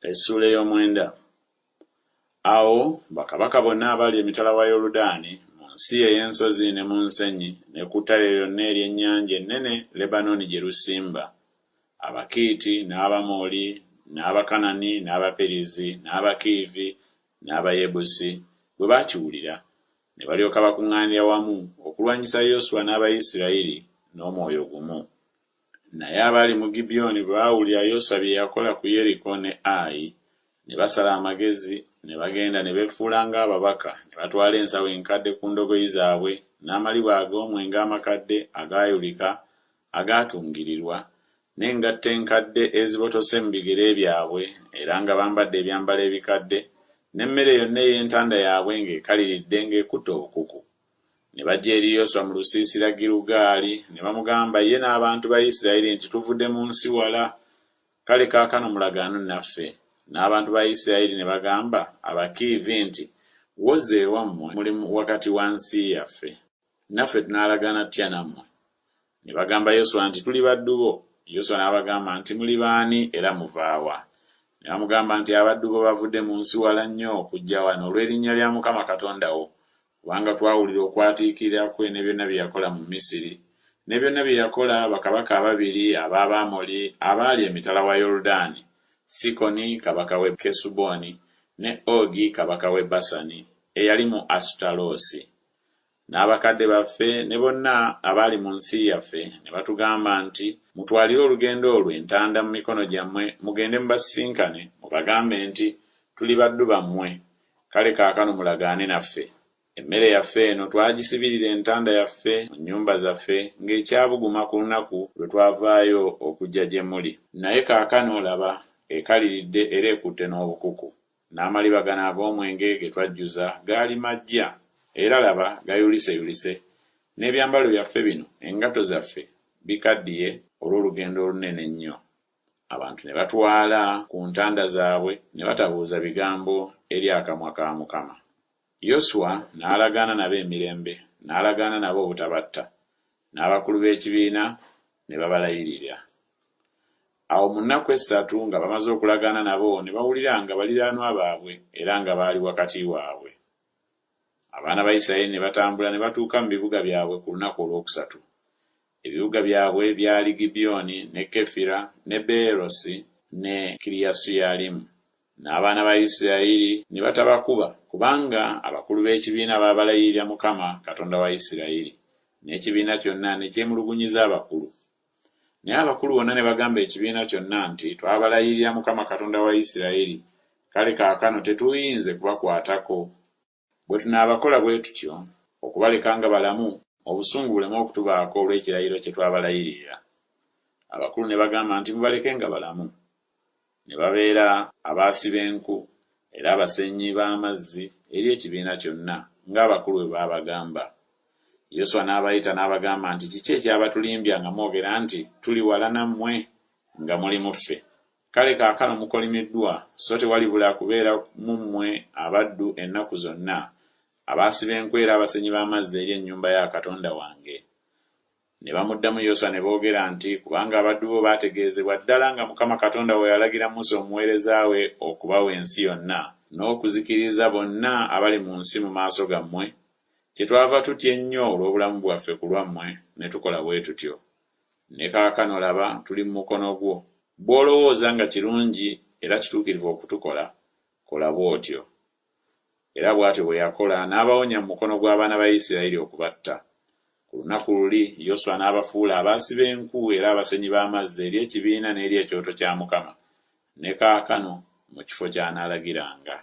Esuula ey'omwenda. Awo bakabaka bonna abali emitala wa Yoludaani mu nsi ey'ensozi ne mu nsenyi ne ku ttale lyonna ery'ennyanja ennene Lebanoni gye lusimba, Abakiiti n'Abamooli n'Abakanani n'Abaperizi n'Abakiivi n'Abayebusi bwe baakiwulira ne balyoka bakuŋŋaanira wamu okulwanyisa Yoswa n'Abayisirayiri n'omwoyo gumu. Naye abali mu Gibyoni bwe baawulira Yoswa bye yakola ku Yeriko ne Ayi, ne basala amagezi ne bagenda ne beefuula ng'ababaka, ne batwala ensawo enkadde ku ndogoyi zaabwe n'amaliba ag'omwenge amakadde agaayulika agaatungirirwa, n'engatto enkadde ezibotose mu bigere byabwe era nga bambadde ebyambalo ebikadde, n'emmere yonna ey'entanda yaabwe ng'ekaliridde ng'ekutte obukuku. Ne bajja eri Yoswa mu lusiisira Girugaali ne bamugamba ye n'abantu ba Isirayiri nti tuvudde mu nsi wala, kale kaakano mulagaano naffe. N'abantu ba Isirayiri ne bagamba Abakiivi nti wozza ewammwe muli wakati wa nsi yaffe, naffe tunaalagaana tutya nammwe? Ne bagamba Yoswa nti tuli baddu bo. Yoswa n'abagamba nti muli baani era muva wa? Ne bamugamba nti abaddu bo bavudde mu nsi wala nnyo okujja wano olw'erinnya lya Mukama Katonda wo, kubanga twawulira okwatiikirira kwe ne byonna bye yakola mu Misiri, ne byonna bye yakola bakabaka ababiri ab'Abamoli abaali emitala wa Yoludaani, Sikoni kabaka w'e Kesuboni ne Ogi kabaka w'e Basani eyali mu Asutaloosi. N'abakadde baffe ne bonna abaali mu nsi yaffe ne batugamba nti mutwalire olugendo olwo entanda mu mikono gyammwe, mugende mubasisinkane mubagambe nti tuli baddu bammwe, kale kaakano mulagaane naffe. Emmere yaffe eno twagisibirira entanda yaffe mu nnyumba zaffe ng'ekyabuguma ku lunaku lwe twavaayo okujja gye muli. Naye kaakano laba ekaliridde era ekutte n'obukuku. N'amaliba gano ag'omwenge ge twajjuza gaali maggya era laba gayuliseyulise, n'ebyambalo byaffe bino engatto zaffe bikaddiye olw'olugendo olunene ennyo. Abantu ne batwala ku ntanda zaabwe ne batabuuza bigambo eri akamwa ka Mukama. Yoswa n'alagaana nabo emirembe, n'alagaana nabo obutabatta, n'abakulu b'ekibiina ne babalayirira. Awo mu nnaku essatu nga bamaze okulagaana nabo ne bawulira nga baliraanwa baabwe era nga baali wakati waabwe. Abaana ba Isirayiri ne batambula ne batuuka mu bibuga byabwe ku lunaku olwokusatu. Ebibuga byabwe byali Gibyoni ne Kefira ne Beerosi ne Kiriyasuyalimu. N'abaana ba Isirayiri ne batabakuba kubanga abakulu b'ekibiina baabalayirira Mukama Katonda wa Isirayiri, n'ekibiina kyonna ne kyemulugunyiza abakulu. Naye abakulu bonna ne bagamba ekibiina kyonna nti twabalayirira Mukama Katonda wa Isirayiri, kale kaakano tetuyinze kubakwatako. Bwe tunaabakola bwe tutyo okubaleka nga balamu, obusungu buleme okutubaako olw'ekirayiro kye twabalayirira. Abakulu ne bagamba nti mubaleke nga balamu. Ne babeera abaasiba enku era abasenyi b'amazzi eri ekibiina kyonna ng'abakulu bwe baabagamba. Yoswa n'abayita n'abagamba nti kiki ekyabatulimbya nga mwogera nti tuli wala nammwe nga muli muffe? Kale kaakano mukolimiddwa, so tewalibula kubeera mu mmwe abaddu ennaku zonna, abaasiba enku era abasenyi b'amazzi eri ennyumba ya Katonda wange. Ne bamuddamu Yoswa ne boogera nti kubanga abaddu bo baategeezebwa ddala nga Mukama Katonda we yalagira Musa omuweereza we okubawa ensi yonna n'okuzikiriza bonna abali mu nsi mu maaso gammwe, kyetwava tutya ennyo olw'obulamu bwaffe ku lwammwe ne tukola bwe tutyo. Ne kaakano laba tuli mu mukono gwo. Bw'olowooza nga kirungi era kituukirivu okutukola, kola bw'otyo. Era bw'atyo bwe yakola n'abawonya mu mukono gw'abaana ba Isirayiri okubatta. Ku lunaku luli Yoswa n'abafuula abaasiba enku era abasenyi b'amazzi eri ekibiina n'eri ekyoto kya Mukama, ne kaakano mu kifo ky'anaalagiranga.